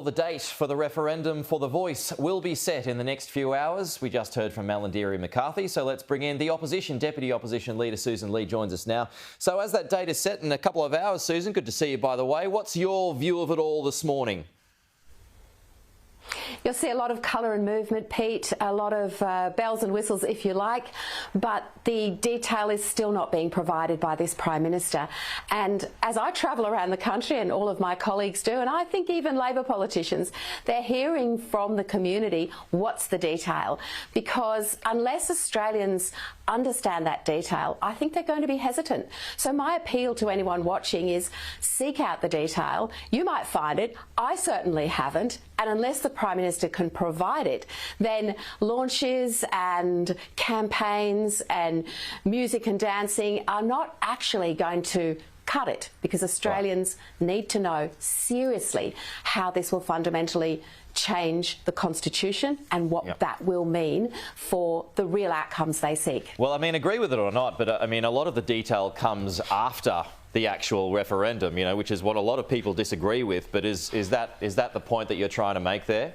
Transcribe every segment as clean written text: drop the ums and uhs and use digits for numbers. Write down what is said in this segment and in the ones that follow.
The date for the referendum for the voice will be set in the next few hours. We just heard from Malandiri McCarthy, so let's bring in the opposition. Deputy Opposition Leader Sussan Ley joins us now. So as that date is set in a couple of hours, Sussan, good to see you by the way. What's your view of it all this morning? You'll see a lot of colour and movement, Pete, a lot of bells and whistles, if you like, but the detail is still not being provided by this Prime Minister. And as I travel around the country, and all of my colleagues do, and I think even Labor politicians, they're hearing from the community what's the detail. Because unless Australians understand that detail, I think they're going to be hesitant. So my appeal to anyone watching is seek out the detail. You might find it. I certainly haven't. And unless the Prime Minister can provide it, then launches and campaigns and music and dancing are not actually going to cut it, because Australians need to know seriously how this will fundamentally change the Constitution and what that will mean for the real outcomes they seek. Well, I mean, agree with it or not, but I mean, a lot of the detail comes after the actual referendum, you know, which is what a lot of people disagree with. But is that the point that you're trying to make there?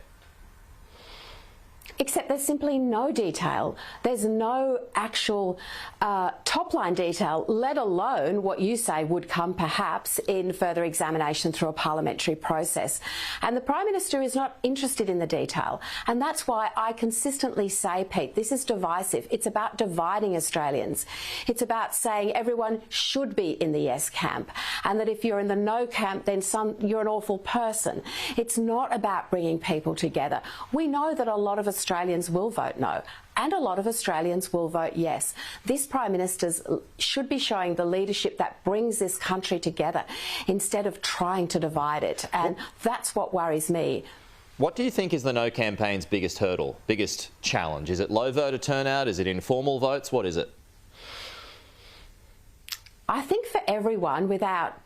Except there's simply no detail. There's no actual top-line detail, let alone what you say would come perhaps in further examination through a parliamentary process. And the Prime Minister is not interested in the detail. And that's why I consistently say, Pete, this is divisive. It's about dividing Australians. It's about saying everyone should be in the yes camp, and that if you're in the no camp, then you're an awful person. It's not about bringing people together. We know that a lot of Australians will vote no, and a lot of Australians will vote yes. This Prime Minister should be showing the leadership that brings this country together instead of trying to divide it, and that's what worries me. What do you think is the No campaign's biggest hurdle, biggest challenge? Is it low voter turnout? Is it informal votes? What is it? I think for everyone, without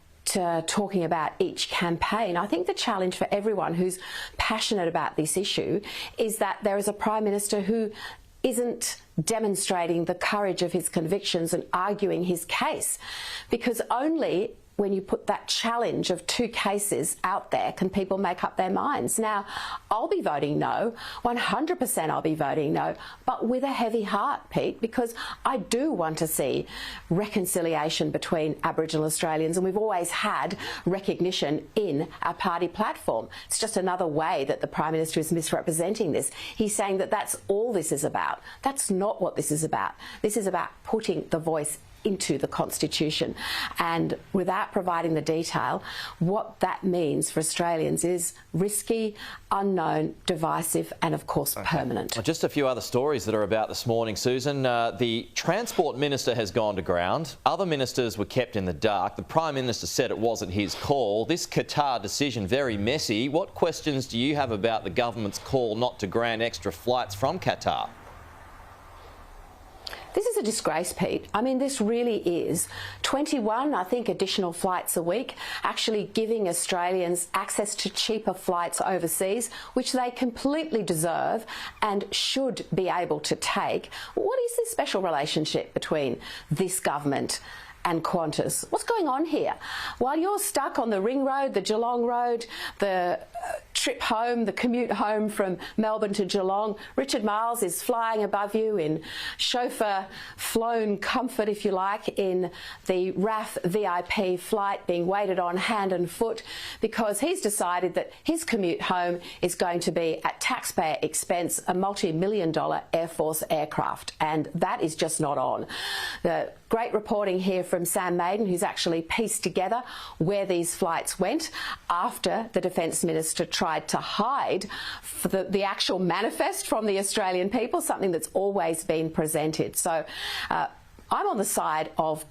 talking about each campaign, I think the challenge for everyone who's passionate about this issue is that there is a Prime Minister who isn't demonstrating the courage of his convictions and arguing his case, because only when you put that challenge of two cases out there can people make up their minds. Now, I'll be voting no, 100% I'll be voting no, but with a heavy heart, Pete, because I do want to see reconciliation between Aboriginal Australians, and we've always had recognition in our party platform. It's just another way that the Prime Minister is misrepresenting this. He's saying that that's all this is about. That's not what this is about. This is about putting the voice into the Constitution, and without providing the detail, what that means for Australians is risky, unknown, divisive and of course permanent. Just a few other stories that are about this morning, Sussan. The Transport Minister has gone to ground. Other ministers were kept in the dark. The Prime Minister said it wasn't his call. This Qatar decision, very messy. What questions do you have about the government's call not to grant extra flights from Qatar? This is a disgrace, Pete. I mean, this really is 21, I think, additional flights a week, actually giving Australians access to cheaper flights overseas, which they completely deserve and should be able to take. What is this special relationship between this government and Qantas? What's going on here? While you're stuck on the Ring Road, the Geelong Road, the trip home, the commute home from Melbourne to Geelong, Richard Marles is flying above you in chauffeur-flown comfort, if you like, in the RAF VIP flight, being waited on hand and foot, because he's decided that his commute home is going to be, at taxpayer expense, a multi-million-dollar Air Force aircraft, and that is just not on. The great reporting here from Sam Maiden, who's actually pieced together where these flights went after the Defence Minister tried to hide the actual manifest from the Australian people, something that's always been presented. So I'm on the side of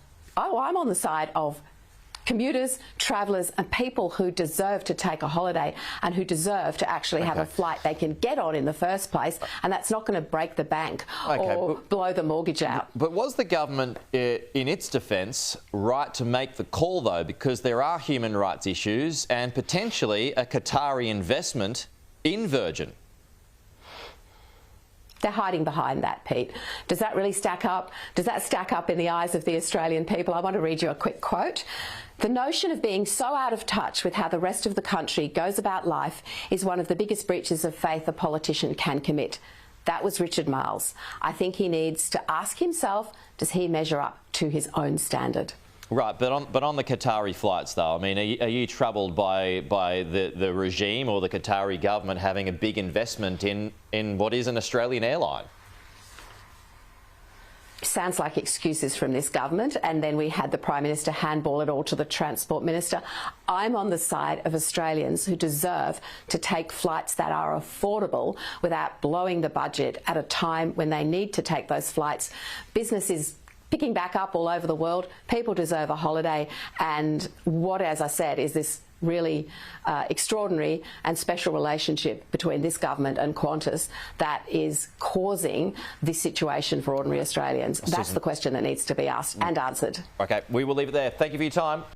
commuters, travellers and people who deserve to take a holiday and who deserve to actually have a flight they can get on in the first place, and that's not going to break the bank or blow the mortgage out. But was the government, in its defence, right to make the call, though, because there are human rights issues and potentially a Qatari investment in Virgin? They're hiding behind that, Pete. Does that really stack up? Does that stack up in the eyes of the Australian people? I want to read you a quick quote. The notion of being so out of touch with how the rest of the country goes about life is one of the biggest breaches of faith a politician can commit. That was Richard Marles. I think he needs to ask himself, does he measure up to his own standard? Right, but on the Qatari flights, though, I mean, are you troubled by the regime or the Qatari government having a big investment in what is an Australian airline? Sounds like excuses from this government, and then we had the Prime Minister handball it all to the Transport Minister. I'm on the side of Australians who deserve to take flights that are affordable without blowing the budget at a time when they need to take those flights. Business is picking back up all over the world. People deserve a holiday, and what, as I said, is this really extraordinary and special relationship between this government and Qantas that is causing this situation for ordinary Australians? That's the question that needs to be asked and answered. Okay, we will leave it there. Thank you for your time.